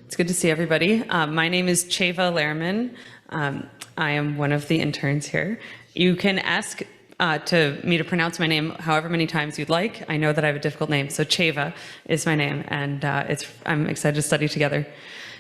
It's good to see everybody. My name is Chayva Lehrman. I am one of the interns here. You can ask me to pronounce my name however many times you'd like. I know that I have a difficult name, so Chayva is my name, and I'm excited to study together.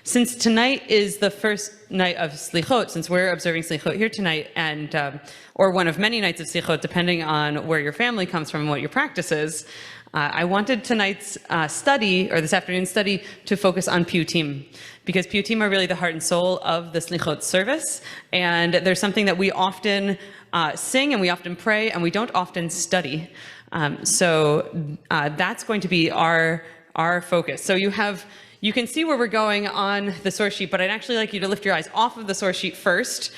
Since tonight is the first night of Selichot, since we're observing Selichot here tonight, and or one of many nights of Selichot, depending on where your family comes from and what your practice is, I wanted tonight's study, or this afternoon's study, to focus on Piyyutim, because Piyyutim are really the heart and soul of the Selichot service, and there's something that we often sing and we often pray and we don't often study. So that's going to be our focus. So you can see where we're going on the source sheet, but I'd actually like you to lift your eyes off of the source sheet first,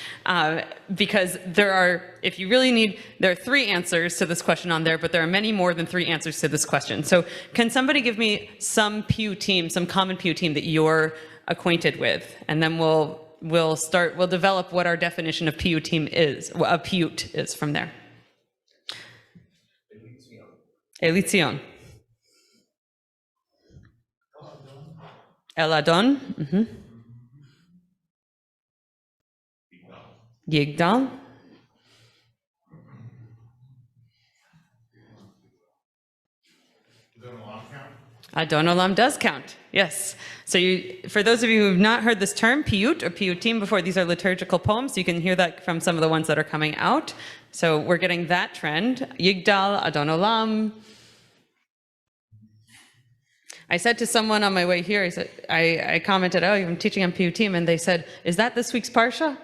because if you really need, there are 3 answers to this question on there, but there are many more than 3 answers to this question. So can somebody give me some Piyyutim, some common Piyyutim that you're acquainted with? And then we'll develop what our definition of Piyyutim is, a Piyyut is from there. Elitzion. Eladon. Yigdal. Adon Olam does count, yes. So for those of you who have not heard this term, Piyyut or Piyyutim before, these are liturgical poems. You can hear that from some of the ones that are coming out. So we're getting that trend. Yigdal, Adon Olam. I said to someone on my way here, I commented, oh, I'm teaching on Piyyutim, and they said, is that this week's Parsha?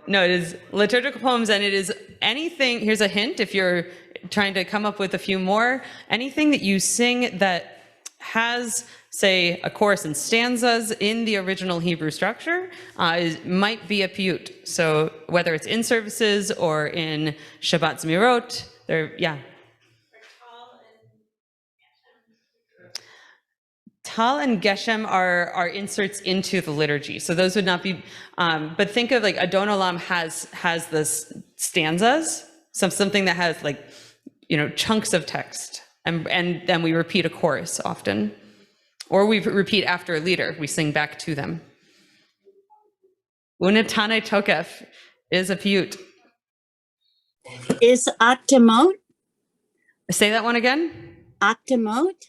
No, it is liturgical poems, and it is anything, here's a hint, if you're trying to come up with a few more, anything that you sing that has, say, a chorus and stanzas in the original Hebrew structure might be a Piyyut. So whether it's in services or in Shabbat Zmirot, Tal and Geshem are inserts into the liturgy. So those would not be, but think of like Adon Olam has this stanzas, something that has like, chunks of text, and then we repeat a chorus often. Or we repeat after a leader, we sing back to them. Unetane Tokef is a Piyyut. Is Akdamot? Say that one again. Akdamot?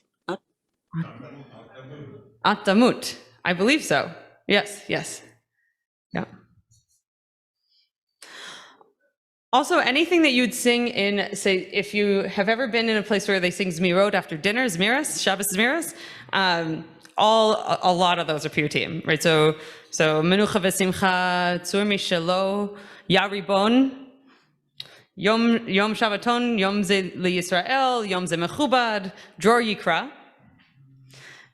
Atamut, I believe so. Yes. Yeah. Also, anything that you'd sing in, say, if you have ever been in a place where they sing Zmirot after dinner, Zmiras, Shabbos Zmiras, a lot of those are Piyyutim, right? So Menucha v'Simcha, Tzur Mishelo, Yaribon, Yom Shabbaton, Yom Ze LiYisrael, Yom Ze Mechubad, Dror Yikra.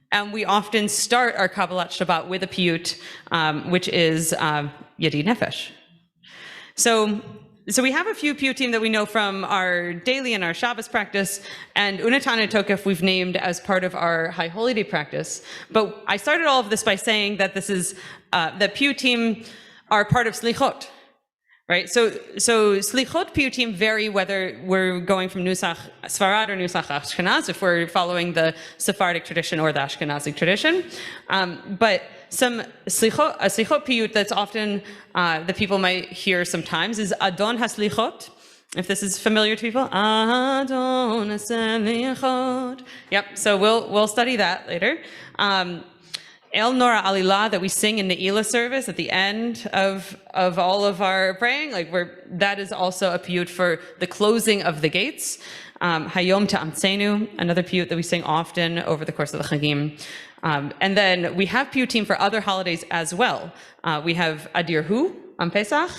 And we often start our Kabbalat Shabbat with a Piyyut, which is Yedi Nefesh. So we have a few Piyyutim that we know from our daily and our Shabbos practice, and Unetane Tokef we've named as part of our High Holy Day practice. But I started all of this by saying that this is that Piyyutim are part of Selichot. Right, so Selichot Piyyutim vary whether we're going from Nusach Sfarad or Nusach Ashkenaz, if we're following the Sephardic tradition or the Ashkenazic tradition. But a Selichot Piyyut that's often that people might hear sometimes is Adon HaSelichot. If this is familiar to people, Adon HaSelichot. Yep. So we'll study that later. El Nora Alila that we sing in Ne'ilah service at the end of all of our praying, that is also a Piyyut for the closing of the gates. Hayom Ta'amtzenu, another Piyyut that we sing often over the course of the Chagim. And then we have Piyyutim for other holidays as well. We have Adir Hu on Pesach.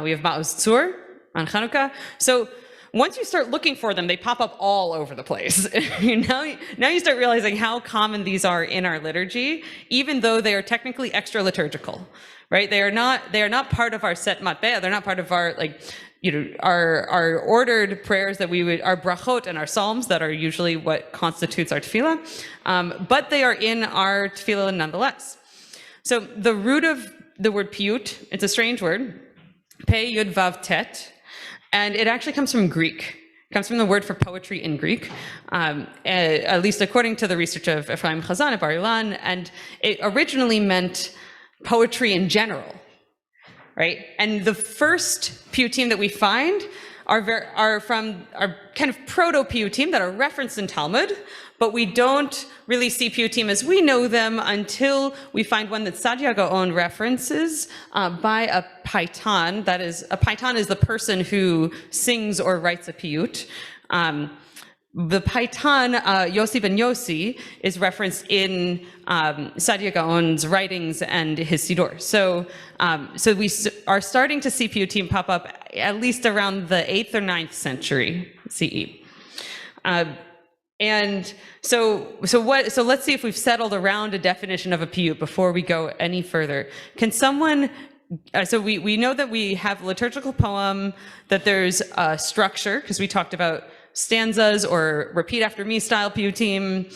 We have Ma'oz Tzur on Chanukah. So once you start looking for them, they pop up all over the place. Now you start realizing how common these are in our liturgy, even though they are technically extra liturgical, right? They are not part of our set matbeh. They're not part of our our ordered prayers that our brachot and our psalms that are usually what constitutes our tefillah, but they are in our tefillah nonetheless. So the root of the word Piyyut, it's a strange word, Pe Yud Vav Tet. And it actually comes from Greek. comes from the word for poetry in Greek, at least according to the research of Ephraim Chazan at Bar Ilan, and it originally meant poetry in general, right? And the first Piyyutim that we find are kind of proto-Piyyutim that are referenced in Talmud, but we don't really see Piyyutim as we know them until we find one that Sadia Gaon references by a paitan. That is, a paitan is the person who sings or writes a Piyyut. The paitan, Yossi ben Yossi, is referenced in Sadia Gaon's writings and his Siddur. So we are starting to see Piyyutim pop up at least around the 8th or 9th century CE. And so let's see if we've settled around a definition of a Piyyut before we go any further. Can someone, so we know that we have a liturgical poem, that there's a structure, because we talked about stanzas or repeat after me style Piyyutim,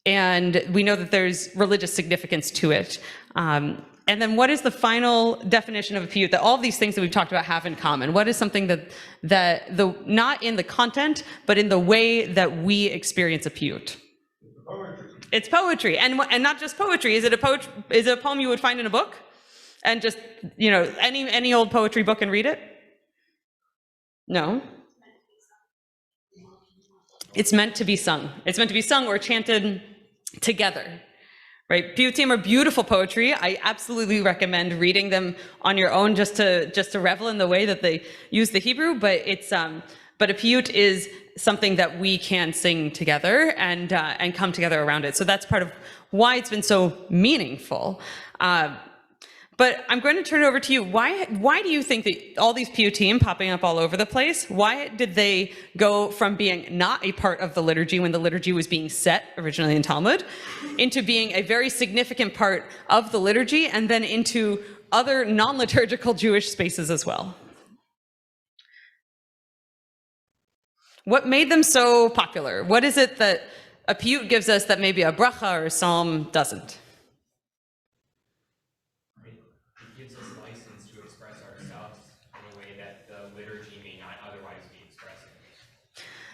and we know that there's religious significance to it. And then what is the final definition of a Piyyut that all of these things that we've talked about have in common? What is something that not in the content, but in the way that we experience a Piyyut? It's poetry, and not just poetry. Is it a poem you would find in a book, and just any old poetry book and read it? No. It's meant to be sung. It's meant to be sung or chanted together. Right? Piyyutim are beautiful poetry. I absolutely recommend reading them on your own just to revel in the way that they use the Hebrew, but but a Piyyut is something that we can sing together and come together around it. So that's part of why it's been so meaningful. But I'm going to turn it over to you. Why do you think that all these Piyyutim popping up all over the place, why did they go from being not a part of the liturgy when the liturgy was being set originally in Talmud, into being a very significant part of the liturgy, and then into other non-liturgical Jewish spaces as well? What made them so popular? What is it that a Piyyut gives us that maybe a bracha or a psalm doesn't?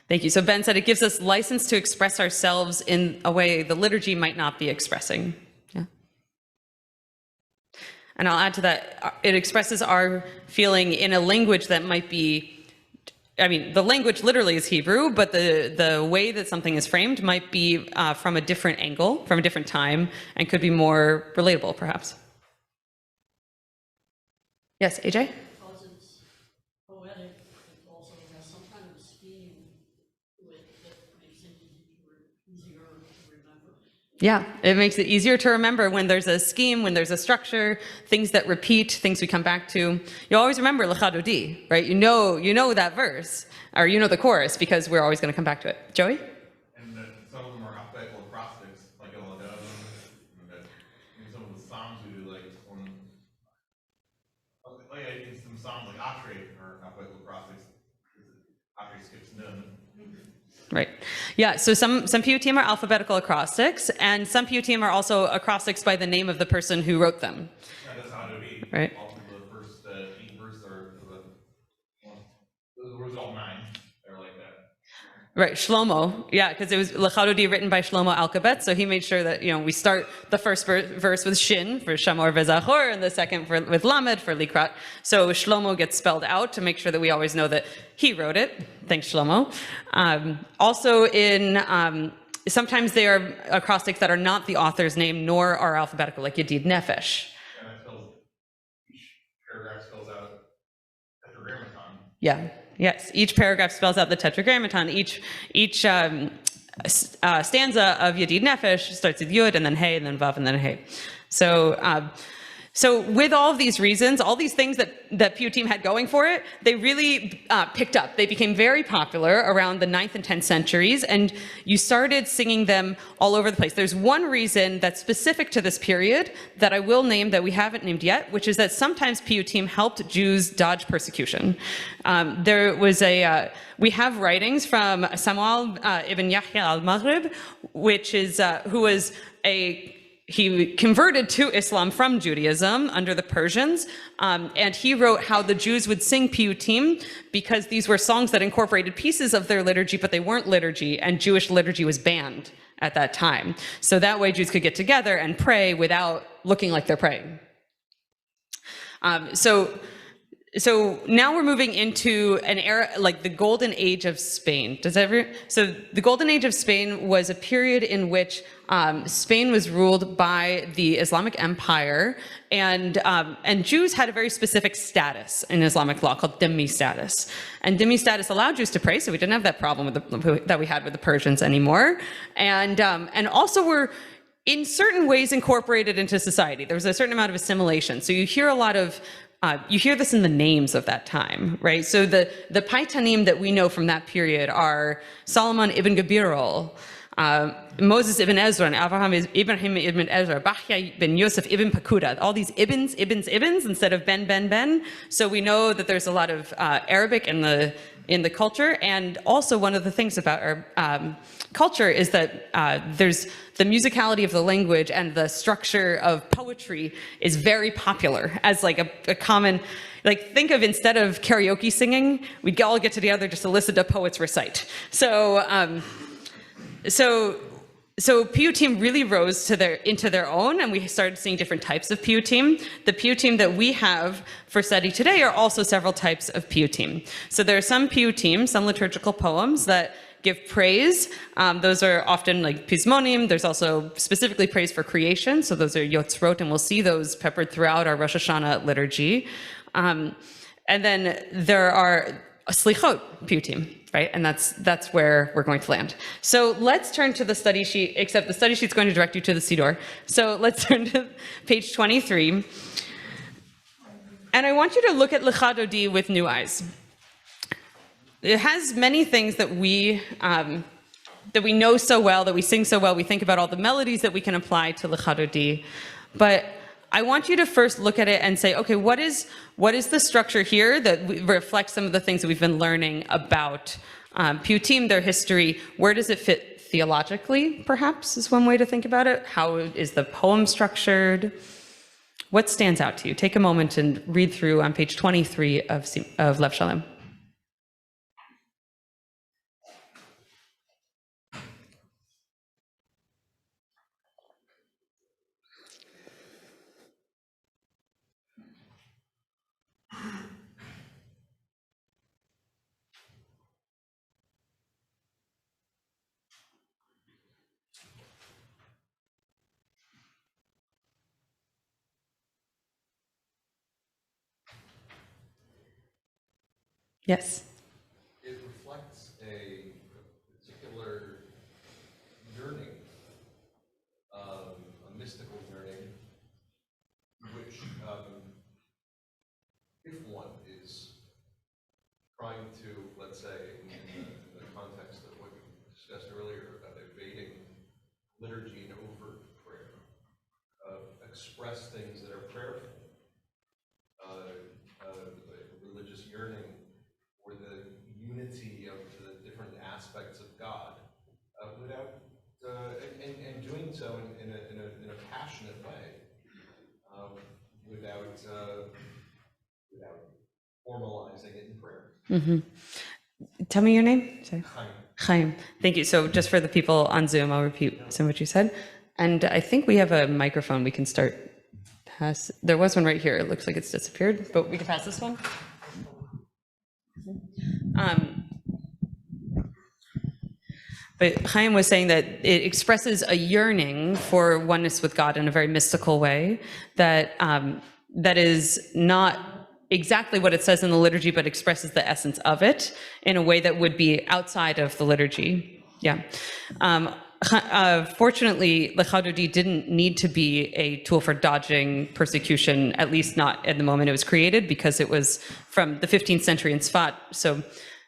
Thank you. So Ben said it gives us license to express ourselves in a way the liturgy might not be expressing. Yeah. And I'll add to that, it expresses our feeling in a language that might be, the language literally is Hebrew, but the way that something is framed might be from a different angle, from a different time, and could be more relatable, perhaps. Yes, AJ? Yeah, it makes it easier to remember when there's a scheme, when there's a structure, things that repeat, things we come back to. You always remember Lecha Dodi, right? You know that verse, or you know the chorus, because we're always going to come back to it. Joey? And some of them are alphabetical acrostics, like Eladam, and some of the psalms we do, in some psalms like Ashrei are alphabetical acrostics. Ashrei skips Nun. Right. Yeah, so some Piyyutim are alphabetical acrostics, and some Piyyutim are also acrostics by the name of the person who wrote them. Yeah, that's how it would be. Right. All the first 8 verses are the words all 9. They're like that. Right, Shlomo, yeah, because it was Lecha Dodi written by Shlomo Alkabetz, so he made sure that we start the first verse with Shin for Shamor Vezachor, and the second with Lamed for Likrat. So Shlomo gets spelled out to make sure that we always know that he wrote it. Thanks, Shlomo. Also, sometimes they are acrostics that are not the author's name, nor are alphabetical, like Yedid Nefesh. And each paragraph spells out tetragrammaton. Yeah. Yes, each paragraph spells out the tetragrammaton. Each stanza of Yedid Nefesh starts with Yud, and then Hey, and then Vav, and then Hey. So with all of these reasons, all these things that Piyyutim had going for it, they really picked up. They became very popular around the 9th and 10th centuries, and you started singing them all over the place. There's one reason that's specific to this period that I will name that we haven't named yet, which is that sometimes Piyyutim helped Jews dodge persecution. We have writings from Samuel ibn Yahya al-Maghrib, who was a he converted to Islam from Judaism under the Persians, and he wrote how the Jews would sing Piyyutim because these were songs that incorporated pieces of their liturgy, but they weren't liturgy, and Jewish liturgy was banned at that time. So that way Jews could get together and pray without looking like they're praying. So now we're moving into an era like the Golden Age of Spain. So the Golden Age of Spain was a period in which Spain was ruled by the Islamic Empire, and Jews had a very specific status in Islamic law called dhimmi status. And dhimmi status allowed Jews to pray, so we didn't have that problem that we had with the Persians anymore. And also were in certain ways incorporated into society. There was a certain amount of assimilation. So you hear a lot of you hear this in the names of that time, right? So the Paitanim that we know from that period are Solomon ibn Gabirol, Moses ibn Ezra, and Ibrahim ibn Ezra, Bachya ibn Yosef ibn Pakuda, all these ibns instead of Ben. So we know that there's a lot of Arabic in the culture, and also one of the things about our culture is that there's the musicality of the language and the structure of poetry is very popular as like a common, like think of instead of karaoke singing, we'd all get together just to listen to poets recite. So Piyyutim really rose into their own, and we started seeing different types of Piyyutim. The Piyyutim that we have for study today are also several types of Piyyutim. So there are some Piyyutim, some liturgical poems that give praise. Those are often like Pizmonim. There's also specifically praise for creation. So those are Yotzrot, and we'll see those peppered throughout our Rosh Hashanah liturgy. And then there are Selichot Piyyutim, right? And that's where we're going to land. So let's turn to the study sheet, except the study sheet's going to direct you to the Siddur. So let's turn to page 23. And I want you to look at Lecha Dodi with new eyes. It has many things that we know so well, that we sing so well. We think about all the melodies that we can apply to Lecha Dodi. But I want you to first look at it and say, okay, what is the structure here that reflects some of the things that we've been learning about Piyyutim, their history? Where does it fit theologically, perhaps, is one way to think about it? How is the poem structured? What stands out to you? Take a moment and read through on page 23 of Lev Shalom. Yes. It reflects a particular yearning, a mystical yearning, which, if one is trying to, let's say, in the context of what we discussed earlier about evading liturgy and overt prayer, express things that are prayerful, the religious yearning, or the unity of the different aspects of God, without and doing so in a passionate way, without formalizing it in prayer. Mm-hmm. Tell me your name. Sorry. Chaim. Chaim. Thank you. So just for the people on Zoom, I'll repeat some of what you said. And I think we have a microphone we can start. There was one right here. It looks like it's disappeared, but we can pass this one. But Chaim was saying that it expresses a yearning for oneness with God in a very mystical way that is not exactly what it says in the liturgy, but expresses the essence of it in a way that would be outside of the liturgy. Yeah. Fortunately, Lecha Dodi didn't need to be a tool for dodging persecution, at least not at the moment it was created, because it was from the 15th century in Sfat, so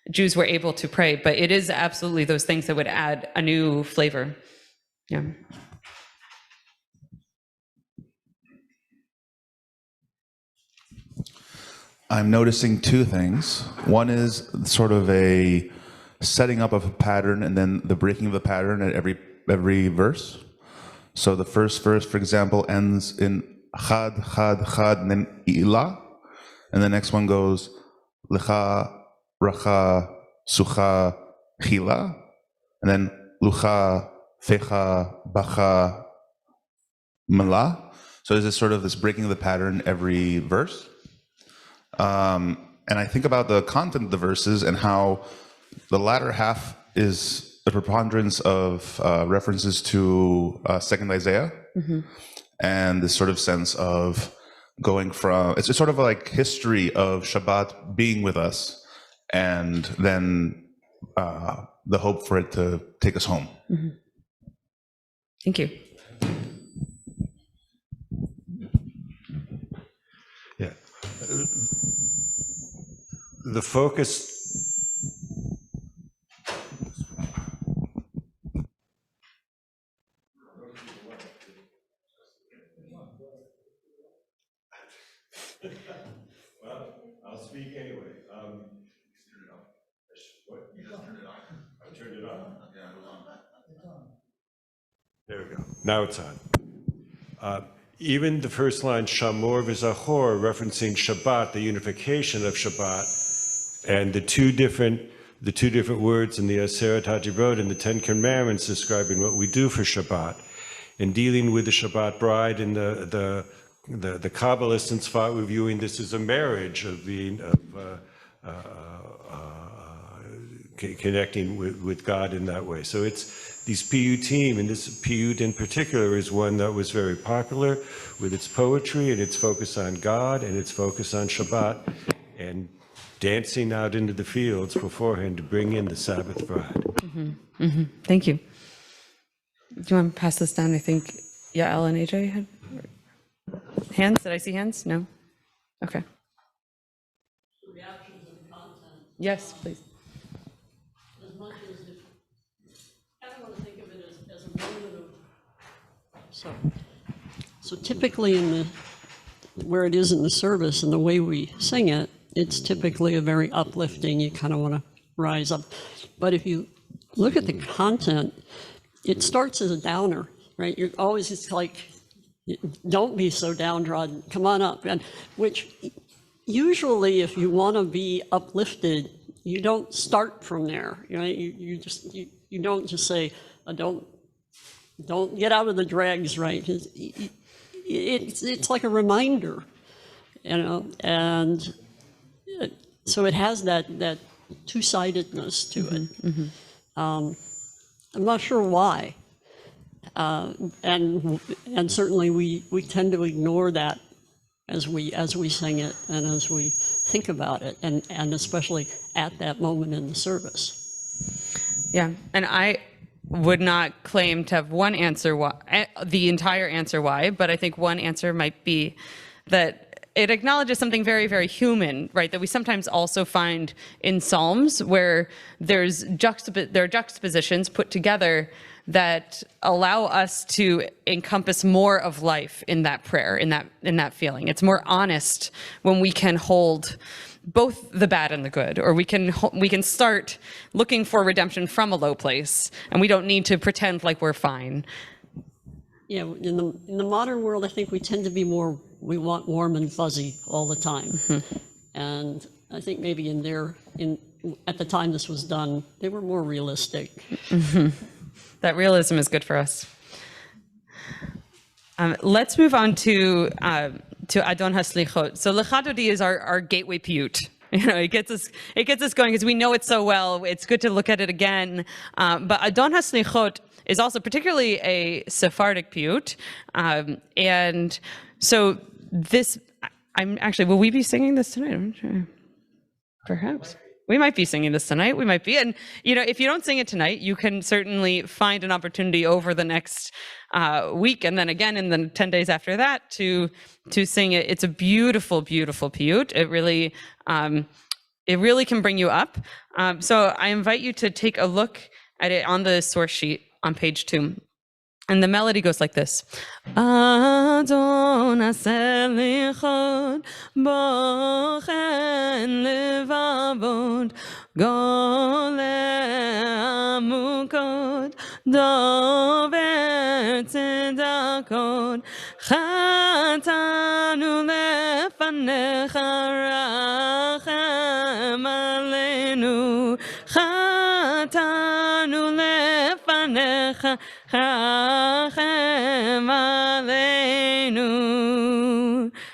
Jews were able to pray, but it is absolutely those things that would add a new flavor. Yeah. I'm noticing two things. One is sort of a setting up of a pattern and then the breaking of the pattern at every verse. So the first verse, for example, ends in chad, chad, chad, and then ila. And the next one goes lecha, racha, sucha, chila. And then lucha, fecha, bacha, mala. So there's this sort of this breaking of the pattern every verse. And I think about the content of the verses and how the latter half is the preponderance of references to Second Isaiah, and this sort of sense of going from, it's sort of like history of Shabbat being with us, and then the hope for it to take us home. Thank you. Yeah. The focus. Well, I'll speak anyway. What? You just turned it on. I turned it on? Yeah, it was on. There we go. Now it's on. Even the first line, Shamor v'Zachor, referencing Shabbat, the unification of Shabbat, and the two different words in the Aseret HaDibrot and the Ten Commandments describing what we do for Shabbat, and dealing with the Shabbat bride and the Kabbalists and Tzfat reviewing this as a marriage of being connecting with God in that way. So it's these Piyyutim, and this Piyyut in particular is one that was very popular with its poetry and its focus on God and its focus on Shabbat and dancing out into the fields beforehand to bring in the Sabbath bride. Thank you. Do you want to pass this down? I think Yael and AJ had hands. Did I see hands? No? Okay. Reactions and content. Yes, please. As much as if, I don't want to think of it as a moment of, so typically where it is in the service and the way we sing it, it's typically a very uplifting, you kind of want to rise up. But if you look at the content, it starts as a downer, right? You're always, it's like, don't be so downtrodden, come on up. And which usually if you want to be uplifted, you don't start from there, right? You don't just say, don't get out of the dregs, right? It's like a reminder, you know, and so it has that two-sidedness to it. I'm not sure why, and certainly we tend to ignore that as we sing it and as we think about it, and especially at that moment in the service. Yeah, and I would not claim to have one answer why, the entire answer why, but I think one answer might be that it acknowledges something very, very human, right? That we sometimes also find in Psalms where there are juxtapositions put together that allow us to encompass more of life in that prayer, in that feeling. It's more honest when we can hold both the bad and the good, or we can start looking for redemption from a low place, and we don't need to pretend like we're fine. Yeah, in the modern world, I think we tend to be we want warm and fuzzy all the time. And I think maybe at the time this was done, they were more realistic. That realism is good for us. Let's move on to Adon HaSlichot. So Lecha Dodi is our gateway piyut. You know, it gets us going because we know it so well. It's good to look at it again. But Adon HaSlichot is also particularly a Sephardic piyut, and so will we be singing this tonight? I'm not sure. Perhaps. We might be singing this tonight. We might be. And, you know, if you don't sing it tonight, you can certainly find an opportunity over the next week and then again in the 10 days after that to sing it. It's a beautiful, beautiful piyut. It really can bring you up. So I invite you to take a look at it on the source sheet on page 2. And the melody goes like this. Adon Selichot bochen levavot gole amukot dover וצדקות, חטאנו לפניך, רחם עלינו, חטאנו לפניך, רחם עלינו.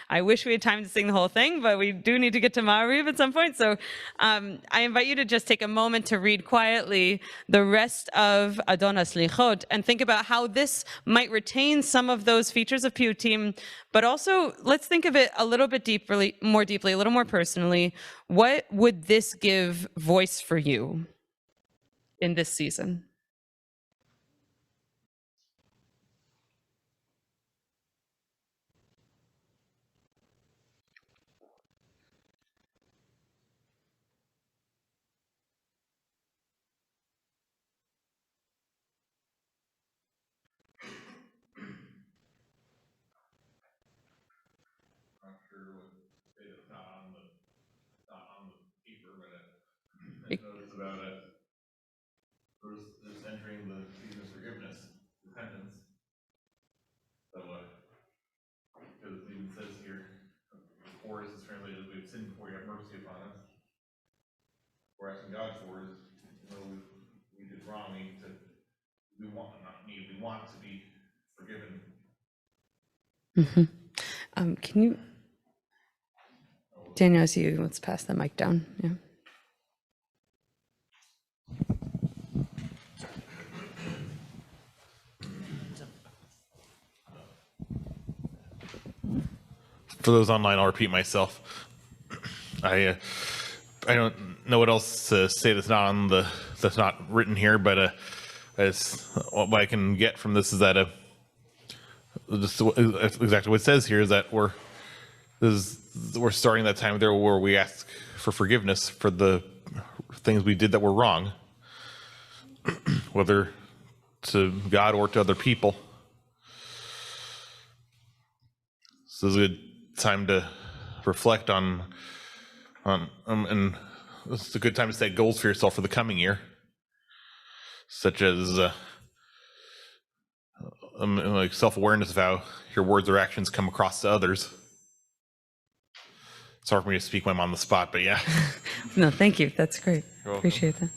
I wish we had time to sing the whole thing, but we do need to get to Ma'ariv at some point. So I invite you to just take a moment to read quietly the rest of Adon Selichot and think about how this might retain some of those features of Piyyutim, but also let's think of it a little bit more deeply, a little more personally. What would this give voice for you in this season? Not sure what it's not on the paper, but I noticed about it. There's entering the season of forgiveness, repentance. So, because it even says here, the chorus is translated, "We've sinned before you, have mercy upon us." We're asking God for is, we did wrong. We want to be forgiven. Can you, Daniel, I see you. Let's pass the mic down. Yeah. For those online, I'll repeat myself. I don't know what else to say that's not written here, but what I can get from this is that just exactly what it says here is that we're starting that time there where we ask for forgiveness for the things we did that were wrong, whether to God or to other people. So it's a good time to reflect on and it's a good time to set goals for yourself for the coming year, such as like self-awareness of how your words or actions come across to others. It's hard for me to speak when I'm on the spot, but yeah. No, thank you. That's great. You're welcome. Appreciate that.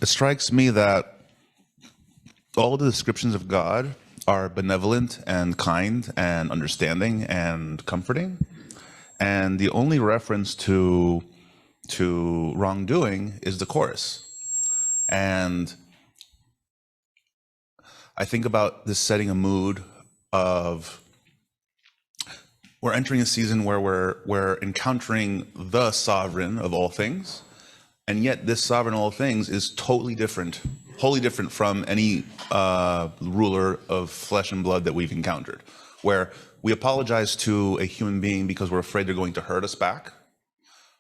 It strikes me that all the descriptions of God are benevolent and kind and understanding and comforting. And the only reference to wrongdoing is the chorus. And I think about this setting a mood of we're entering a season where we're encountering the sovereign of all things, and yet this sovereign of all things is totally different, wholly different from any ruler of flesh and blood that we've encountered, where we apologize to a human being because we're afraid they're going to hurt us back,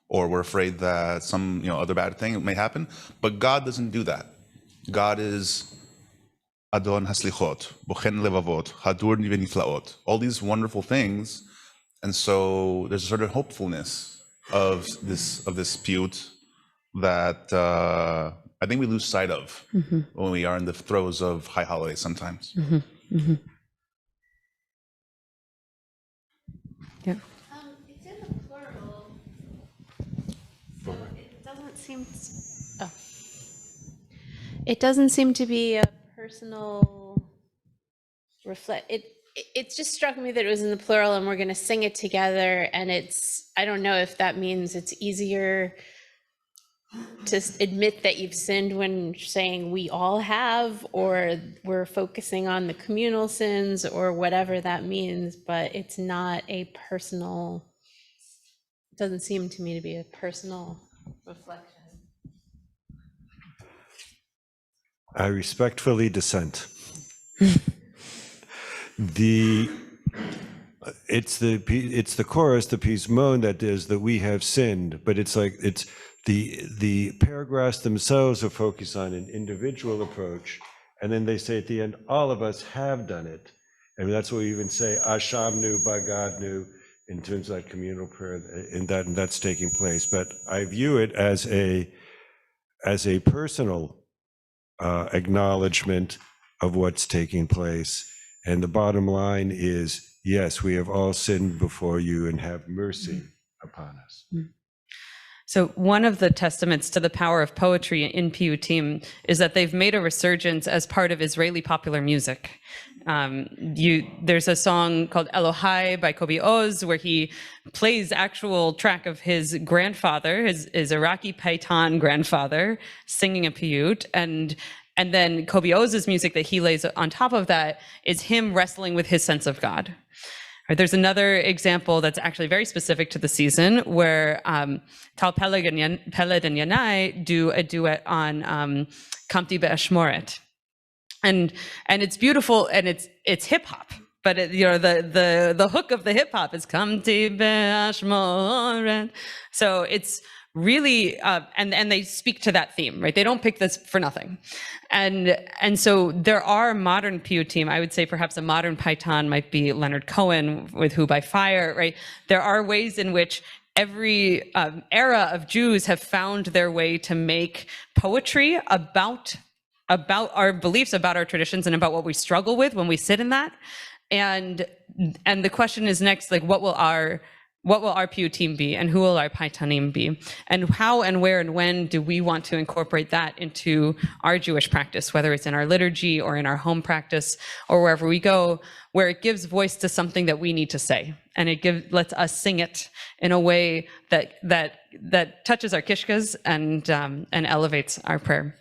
or we're afraid that some other bad thing may happen. But God doesn't do that. God is Adon Haslichot, Bochen Levavot, Hadur Veniflaot, all these wonderful things. And so there's a sort of hopefulness of this piyut that I think we lose sight of when we are in the throes of high holidays sometimes. Yeah. It's in the plural, so it doesn't seem. It doesn't seem to be a personal reflect. It just struck me that it was in the plural, and we're going to sing it together. And I don't know if that means it's easier to admit that you've sinned when saying we all have, or we're focusing on the communal sins, or whatever that means, but it's not a personal, it doesn't seem to me to be a personal reflection. I respectfully dissent. It's the chorus, the pismon, that is that we have sinned, but it's the paragraphs themselves are focused on an individual approach, and then they say at the end, all of us have done it. And that's what we even say, Ashamnu, Bagadnu, in terms of that communal prayer, and that's taking place. But I view it as a personal acknowledgement of what's taking place. And the bottom line is, yes, we have all sinned before you, and have mercy upon us. So one of the testaments to the power of poetry in Piyyutim is that they've made a resurgence as part of Israeli popular music. There's a song called Elohai by Kobi Oz, where he plays actual track of his grandfather, his Iraqi Paytan grandfather, singing a piyut, and then Kobi Oz's music that he lays on top of that is him wrestling with his sense of God. Right, there's another example that's actually very specific to the season, where Tal Peled and Yanai do a duet on Kamti Be'ashmoret. And it's beautiful, and it's hip hop, but the hook of the hip hop is Kamti Be'ashmoret. So it's really, and they speak to that theme, right? They don't pick this for nothing. And so there are modern Piyyutim. I would say perhaps a modern Paytan might be Leonard Cohen with Who by Fire, right? There are ways in which every era of Jews have found their way to make poetry about our beliefs, about our traditions, and about what we struggle with when we sit in that. And the question is next, like, what will our Piyyutim be, and who will our Paytanim be? And how and where and when do we want to incorporate that into our Jewish practice, whether it's in our liturgy or in our home practice or wherever we go, where it gives voice to something that we need to say, and it lets us sing it in a way that touches our kishkas and elevates our prayer.